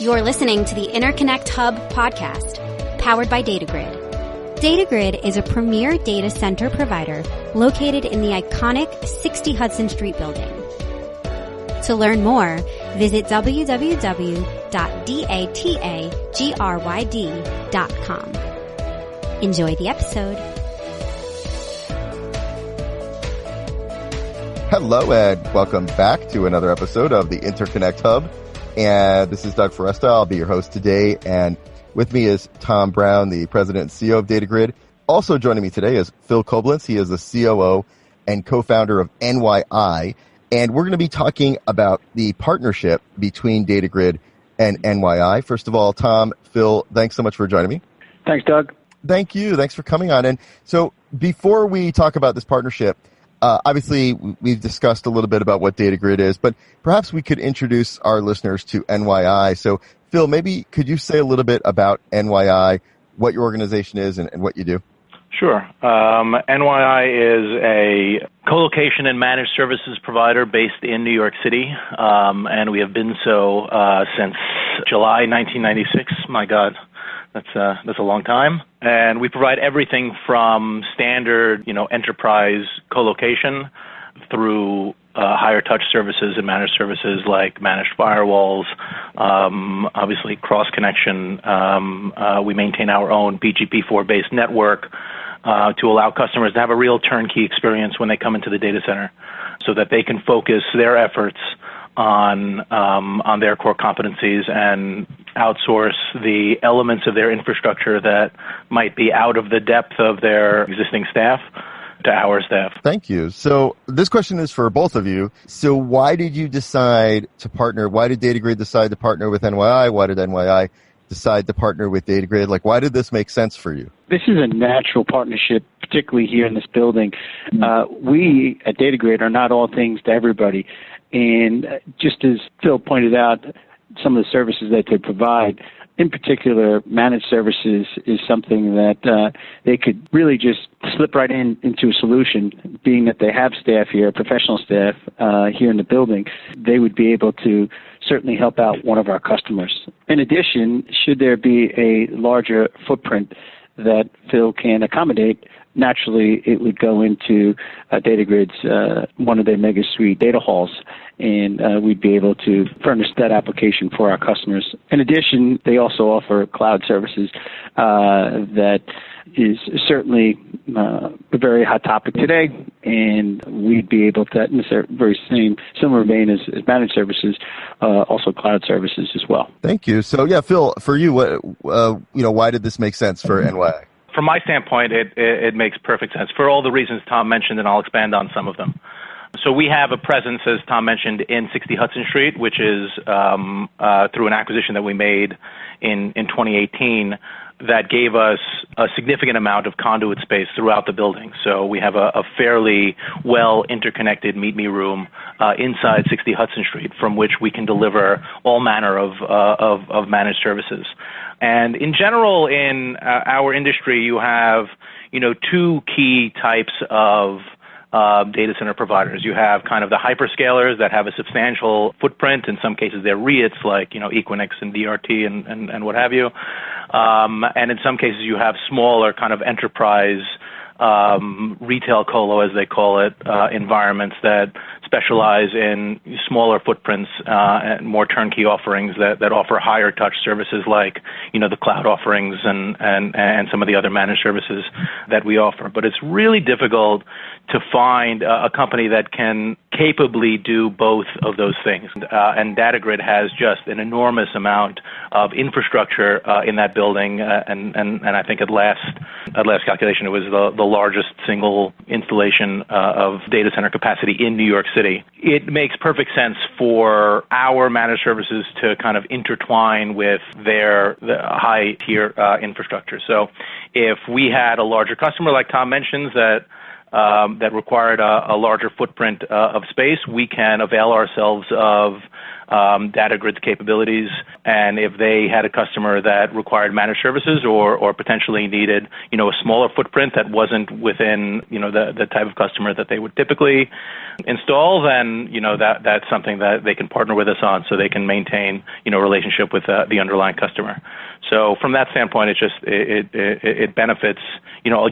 You're listening to the Interconnect Hub podcast, powered by DataGryd. DataGryd is a premier data center provider located in the iconic 60 Hudson Street building. To learn more, visit www.datagryd.com. Enjoy the episode. Hello and welcome back to another episode of the Interconnect Hub. And this is Doug Foresta. I'll be your host today. And with me is Tom Brown, the president and CEO of DataGryd. Also joining me today is Phil Koblence. He is the COO and co-founder of NYI. And we're going to be talking about the partnership between DataGryd and NYI. First of all, Tom, Phil, thanks so much for joining me. Thanks, Doug. Thank you. Thanks for coming on. And so before we talk about this partnership, obviously, we've discussed a little bit about what DataGryd is, but perhaps we could introduce our listeners to NYI. So, Phil, maybe could you say a little bit about NYI, what your organization is, and what you do? Sure. NYI is a colocation and managed services provider based in New York City, and we have been so since July 1996. My God. That's a long time. And we provide everything from standard, enterprise colocation through higher touch services and managed services like managed firewalls, obviously cross connection. We maintain our own BGP4 based network to allow customers to have a real turnkey experience when they come into the data center so that they can focus their efforts on their core competencies and outsource the elements of their infrastructure that might be out of the depth of their existing staff to our staff. Thank you. So this question is for both of you. So why did you decide to partner? Why did DataGryd decide to partner with NYI? Why did NYI decide to partner with DataGryd? Why did this make sense for you? This is a natural partnership, particularly here in this building. We at DataGryd are not all things to everybody. And just as Phil pointed out, some of the services that they provide, in particular, managed services is something that they could really just slip right into a solution, being that they have staff here, professional staff here in the building. They would be able to certainly help out one of our customers. In addition, should there be a larger footprint that Phil can accommodate, naturally it would go into DataGryd's one of their mega suite data halls, and we'd be able to furnish that application for our customers. In addition, they also offer cloud services that is certainly a very hot topic today, and we'd be able to, in the very similar vein as managed services, also cloud services as well. Thank you. So, yeah, Phil, for you, why did this make sense for NYI? From my standpoint, it makes perfect sense for all the reasons Tom mentioned, and I'll expand on some of them. So we have a presence, as Tom mentioned, in 60 Hudson Street, which is through an acquisition that we made in 2018 that gave us a significant amount of conduit space throughout the building. So we have a fairly well interconnected meet me room inside 60 Hudson Street, from which we can deliver all manner of managed services. And in general, in our industry, you have, two key types of data center providers. You have kind of the hyperscalers that have a substantial footprint. In some cases, they're REITs like, Equinix and DRT and what have you. And in some cases, you have smaller kind of enterprise retail colo, as they call it, environments that specialize in smaller footprints and more turnkey offerings that offer higher touch services like, the cloud offerings and some of the other managed services that we offer. But it's really difficult to find a company that can capably do both of those things. And DataGryd has just an enormous amount of infrastructure in that building, and I think at last calculation, it was the largest single installation of data center capacity in New York City. It makes perfect sense for our managed services to kind of intertwine with the high tier infrastructure. So if we had a larger customer, like Tom mentions, that required a larger footprint of space, we can avail ourselves of DataGryd's capabilities, and if they had a customer that required managed services or potentially needed, a smaller footprint that wasn't within, the type of customer that they would typically install, then, that's something that they can partner with us on so they can maintain, a relationship with the underlying customer. So from that standpoint, it benefits,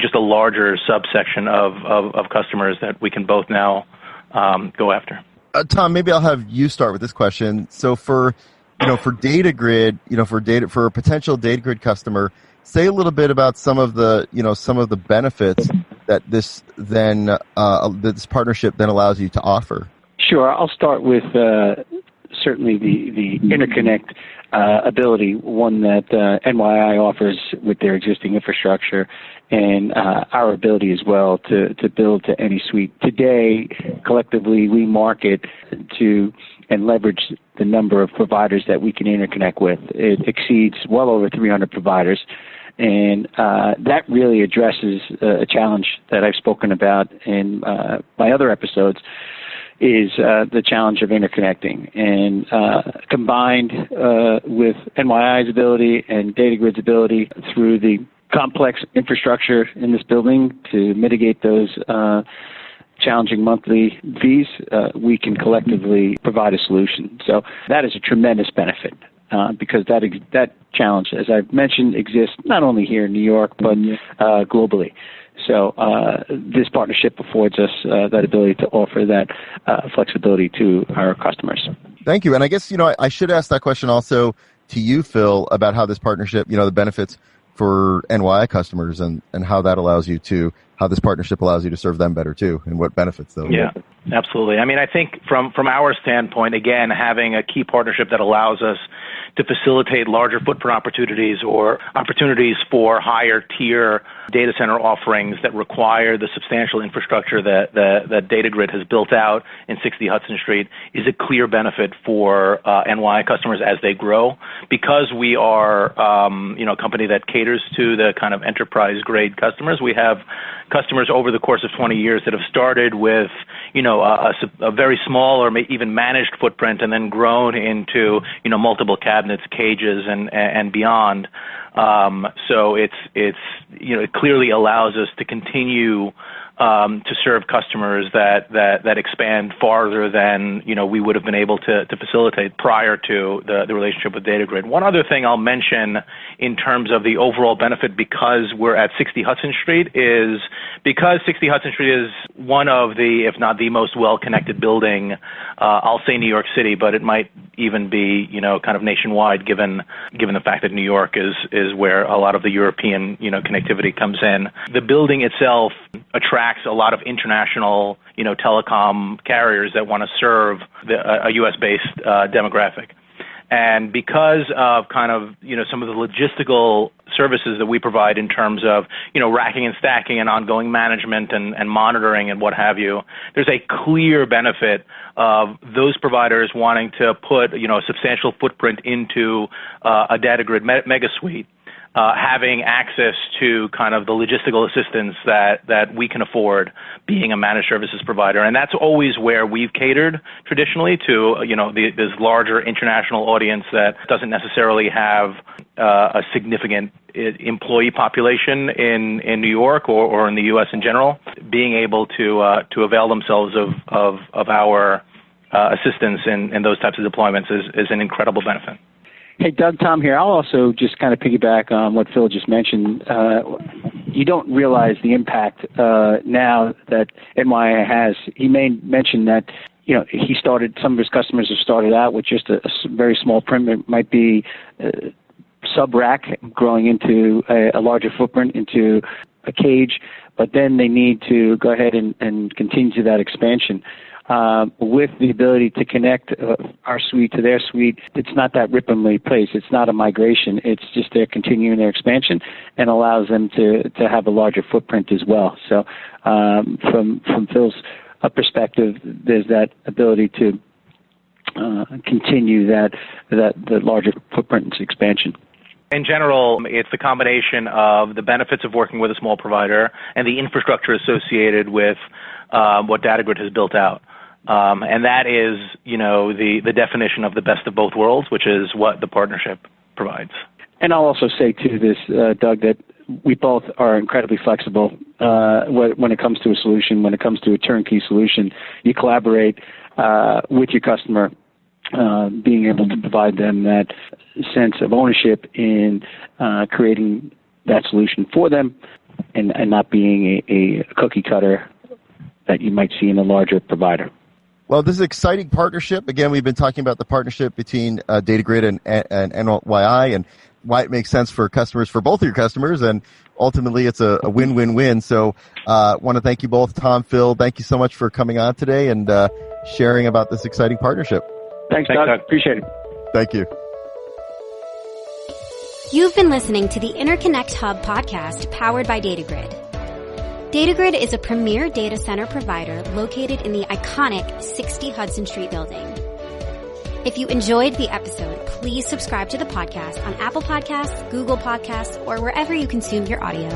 just a larger subsection of customers that we can both now go after. Tom, maybe I'll have you start with this question. So for DataGryd, for a potential DataGryd customer, say a little bit about some of the benefits that this partnership then allows you to offer. Sure. I'll start with certainly the interconnect ability, one that NYI offers with their existing infrastructure, and our ability as well to build to any suite. Today, collectively, we market to and leverage the number of providers that we can interconnect with. It exceeds well over 300 providers. And that really addresses a challenge that I've spoken about in my other episodes, is the challenge of interconnecting. And combined with NYI's ability and DataGryd's ability through the complex infrastructure in this building to mitigate those challenging monthly fees, we can collectively provide a solution. So that is a tremendous benefit. Because that challenge, as I've mentioned, exists not only here in New York, but globally. So this partnership affords us that ability to offer that flexibility to our customers. Thank you. And I guess, I should ask that question also to you, Phil, about how this partnership, the benefits for NYI customers and how this partnership allows you to serve them better too, and what benefits those. Yeah, absolutely. I mean, I think from our standpoint, again, having a key partnership that allows us to facilitate larger footprint opportunities or opportunities for higher tier data center offerings that require the substantial infrastructure that DataGryd has built out in 60 Hudson Street is a clear benefit for NYI customers as they grow. Because we are a company that caters to the kind of enterprise grade customers, we have customers over the course of 20 years that have started with a very small or even managed footprint and then grown into multiple cabinets, cages, and beyond. So it clearly allows us to continue to serve customers that expand farther than we would have been able to facilitate prior to the relationship with DataGryd. One other thing I'll mention in terms of the overall benefit, because we're at 60 Hudson Street, is because 60 Hudson Street is one of the, if not the most well-connected building, I'll say New York City, but it might even be kind of nationwide, given the fact that New York is where a lot of the European connectivity comes in. The building itself attracts a lot of international, telecom carriers that want to serve a U.S.-based demographic. And because of kind of, some of the logistical services that we provide in terms of, racking and stacking and ongoing management and monitoring and what have you, there's a clear benefit of those providers wanting to put, a substantial footprint into a DataGryd mega suite. Having access to kind of the logistical assistance that we can afford being a managed services provider. And that's always where we've catered traditionally to, this larger international audience that doesn't necessarily have a significant employee population in New York or in the U.S. in general. Being able to avail themselves of our assistance in those types of deployments is an incredible benefit. Hey, Doug, Tom here. I'll also just kind of piggyback on what Phil just mentioned. You don't realize the impact now that NYI has. He mention that, some of his customers have started out with just a very small print. Might be sub-rack growing into a larger footprint, into a cage, but then they need to go ahead and continue that expansion. With the ability to connect our suite to their suite, it's not that rip and replace. It's not a migration. It's just they're continuing their expansion and allows them to have a larger footprint as well. So from Phil's perspective, there's that ability to continue the larger footprint expansion. In general, it's the combination of the benefits of working with a small provider and the infrastructure associated with what DataGryd has built out. And that is, the definition of the best of both worlds, which is what the partnership provides. And I'll also say to this, Doug, that we both are incredibly flexible when it comes to a solution, when it comes to a turnkey solution. You collaborate with your customer, being able to provide them that sense of ownership in creating that solution for them and not being a cookie cutter that you might see in a larger provider. Well, this is an exciting partnership. Again, we've been talking about the partnership between DataGryd and NYI and why it makes sense for customers, for both of your customers, and ultimately it's a win-win-win. So want to thank you both, Tom, Phil. Thank you so much for coming on today and sharing about this exciting partnership. Thanks, Doug. Appreciate it. Thank you. You've been listening to the Interconnect Hub podcast powered by DataGryd. DataGryd is a premier data center provider located in the iconic 60 Hudson Street building. If you enjoyed the episode, please subscribe to the podcast on Apple Podcasts, Google Podcasts, or wherever you consume your audio.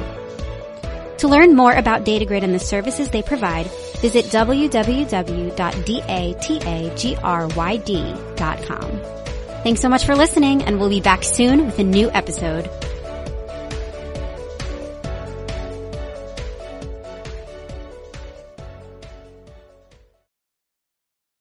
To learn more about DataGryd and the services they provide, visit www.datagryd.com. Thanks so much for listening, and we'll be back soon with a new episode.